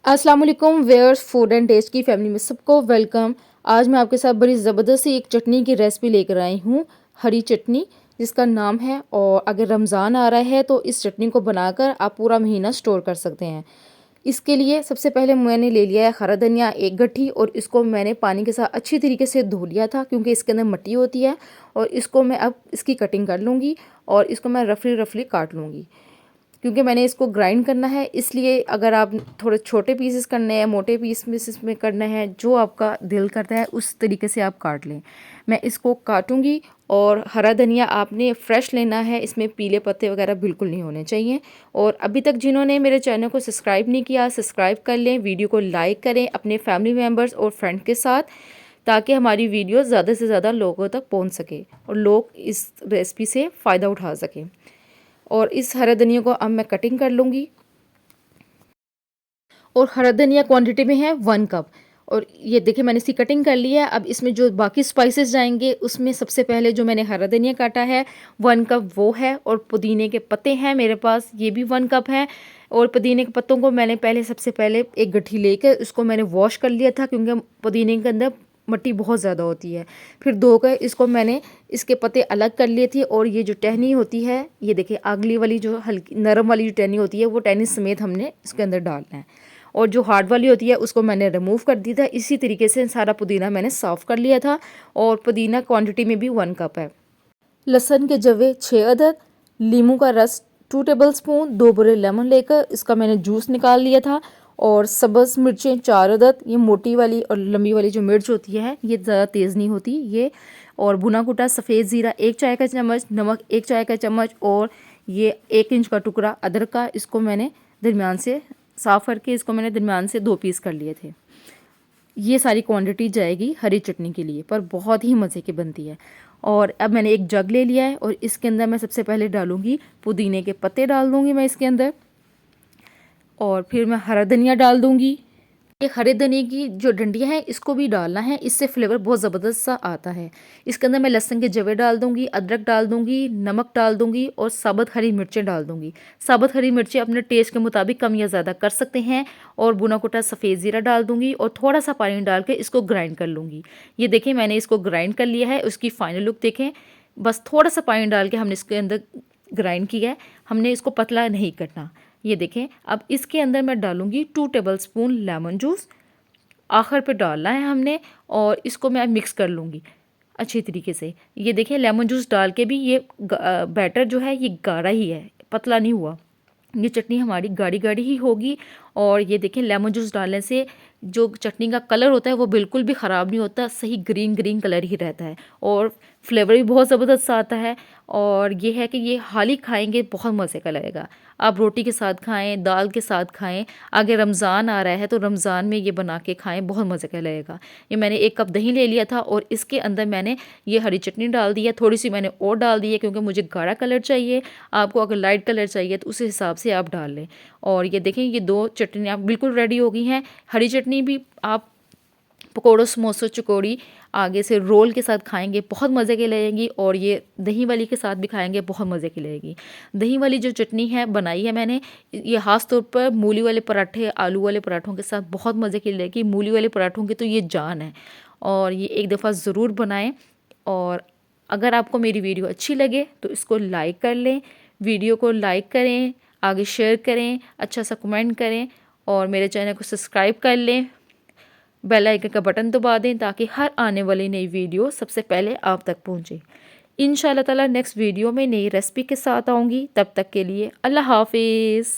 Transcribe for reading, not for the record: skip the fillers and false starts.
अस्सलाम वालेकुम viewers, food and test की फैमिली में सबको वेलकम। आज मैं आपके साथ बड़ी ज़बरदस्त सी एक चटनी की रेसिपी लेकर आई हूँ, हरी चटनी जिसका नाम है। और अगर रमज़ान आ रहा है तो इस चटनी को बनाकर आप पूरा महीना स्टोर कर सकते हैं। इसके लिए सबसे पहले मैंने ले लिया है हरा धनिया एक गट्ठी, और इसको मैंने पानी के साथ अच्छी तरीके से धो लिया था क्योंकि इसके अंदर मिट्टी होती है। और इसको मैं अब इसकी कटिंग कर लूँगी और इसको मैं रफली रफली काट लूँगी क्योंकि मैंने इसको ग्राइंड करना है। इसलिए अगर आप थोड़े छोटे पीसेस करने हैं, मोटे पीसेस में करना है, जो आपका दिल करता है उस तरीके से आप काट लें। मैं इसको काटूंगी। और हरा धनिया आपने फ्रेश लेना है, इसमें पीले पत्ते वगैरह बिल्कुल नहीं होने चाहिए। और अभी तक जिन्होंने मेरे चैनल को सब्सक्राइब नहीं किया, सब्सक्राइब कर लें, वीडियो को लाइक करें अपने फैमिली मेम्बर्स और फ्रेंड के साथ, ताकि हमारी वीडियो ज़्यादा से ज़्यादा लोगों तक पहुँच सके और लोग इस रेसिपी से फ़ायदा उठा सकें। और इस हरा धनिया को अब मैं कटिंग कर लूँगी। और हरा धनिया क्वांटिटी में है 1 कप। और ये देखिए मैंने इसकी कटिंग कर ली है। अब इसमें जो बाकी स्पाइसेस जाएंगे उसमें सबसे पहले जो मैंने हरा धनिया काटा है 1 कप वो है। और पुदीने के पत्ते हैं मेरे पास, ये भी 1 कप हैं। और पुदीने के पत्तों को मैंने सबसे पहले एक गट्ठी लेकर उसको मैंने वॉश कर लिया था क्योंकि पुदीने के अंदर मिट्टी बहुत ज़्यादा होती है। फिर धोकर इसको मैंने इसके पत्ते अलग कर लिए थे। और ये जो टहनी होती है, ये देखिए अगली वाली जो हल्की नरम वाली जो टहनी होती है वो टहनी समेत हमने इसके अंदर डालना है। और जो हार्ड वाली होती है उसको मैंने रिमूव कर दिया था। इसी तरीके से सारा पुदीना मैंने साफ़ कर लिया था। और पुदीना क्वांटिटी में भी 1 कप है। लहसुन के जवे 6 अदद, नींबू का रस 2 टेबलस्पून, 2 बुरे लेमन लेकर इसका मैंने जूस निकाल लिया था। और सब्ज़ मिर्चें 4 अदद, ये मोटी वाली और लंबी वाली जो मिर्च होती है ये ज़्यादा तेज़ नहीं होती ये। और भुना कुटा सफ़ेद ज़ीरा 1 चाय का चम्मच, नमक 1 चाय का चम्मच, और ये 1 इंच का टुकड़ा अदरक का, इसको मैंने दरमियान से साफ़ करके इसको मैंने दरमियान से 2 पीस कर लिए थे। ये सारी क्वांटिटी जाएगी हरी चटनी के लिए, पर बहुत ही मज़े की बनती है। और अब मैंने एक जग ले लिया है और इसके अंदर मैं सबसे पहले डालूंगी पुदीने के पत्ते, डाल दूंगी मैं इसके अंदर। और फिर मैं हरा धनिया डाल दूंगी। एक हरे धनिया की जो डंडियाँ हैं इसको भी डालना है, इससे फ्लेवर बहुत ज़बरदस्त सा आता है। इसके अंदर मैं लहसुन के जवे डाल दूंगी, अदरक डाल दूंगी, नमक डाल दूंगी और साबुत हरी मिर्चें डाल दूंगी। साबुत हरी मिर्चें अपने टेस्ट के मुताबिक कम या ज़्यादा कर सकते हैं। और भुना कुटा सफ़ेद ज़ीरा डाल दूंगी और थोड़ा सा पानी डाल के इसको ग्राइंड कर लूँगी। ये देखें मैंने इसको ग्राइंड कर लिया है, उसकी फाइनल लुक देखें। बस थोड़ा सा पानी डाल के हमने इसके अंदर ग्राइंड किया है, हमने इसको पतला नहीं करना। ये देखें अब इसके अंदर मैं डालूंगी 2 टेबलस्पून लेमन जूस, आखिर पे डालना है हमने। और इसको मैं मिक्स कर लूँगी अच्छी तरीके से। ये देखिए लेमन जूस डाल के भी ये बैटर जो है ये गाढ़ा ही है, पतला नहीं हुआ। ये चटनी हमारी गाढ़ी गाढ़ी ही होगी। और ये देखें लेमन जूस डालने से जो चटनी का कलर होता है वो बिल्कुल भी ख़राब नहीं होता, सही ग्रीन ग्रीन कलर ही रहता है। और फ्लेवर भी बहुत ज़बरदस्त आता है। और ये है कि ये हाल ही खाएंगे बहुत मज़े का लगेगा। आप रोटी के साथ खाएं, दाल के साथ खाएं। आगे रमज़ान आ रहा है तो रमज़ान में ये बना के खाएं, बहुत मज़े का लगेगा। ये मैंने 1 कप दही ले लिया था और इसके अंदर मैंने ये हरी चटनी डाल दी है। थोड़ी सी मैंने और डाल दी है क्योंकि मुझे गाढ़ा कलर चाहिए। आपको अगर लाइट कलर चाहिए तो उस हिसाब से आप डाल लें। और ये देखें ये 2 चटनियाँ बिल्कुल रेडी हो गई हैं। हरी चटनी भी आप पकौड़ों, समोसों, चकोड़ी आगे से रोल के साथ खाएंगे, बहुत मज़े की लगेगी। और ये दही वाली के साथ भी खाएंगे, बहुत मज़े की लगेगी। दही वाली जो चटनी है बनाई है मैंने, ये ख़ास तौर पर मूली वाले पराठे, आलू वाले पराठों के साथ बहुत मज़े की लगेगी। मूली वाले पराठों की तो ये जान है। और ये एक दफ़ा ज़रूर बनाएं। और अगर आपको मेरी वीडियो अच्छी लगे तो इसको लाइक कर लें, वीडियो को लाइक करें, आगे शेयर करें, अच्छा सा कमेंट करें और मेरे चैनल को सब्सक्राइब कर लें। बेल आइकन का बटन दबा दें ताकि हर आने वाली नई वीडियो सबसे पहले आप तक पहुंचे। इंशाल्लाह ताला नेक्स्ट वीडियो में नई रेसिपी के साथ आऊँगी। तब तक के लिए अल्लाह हाफिज़।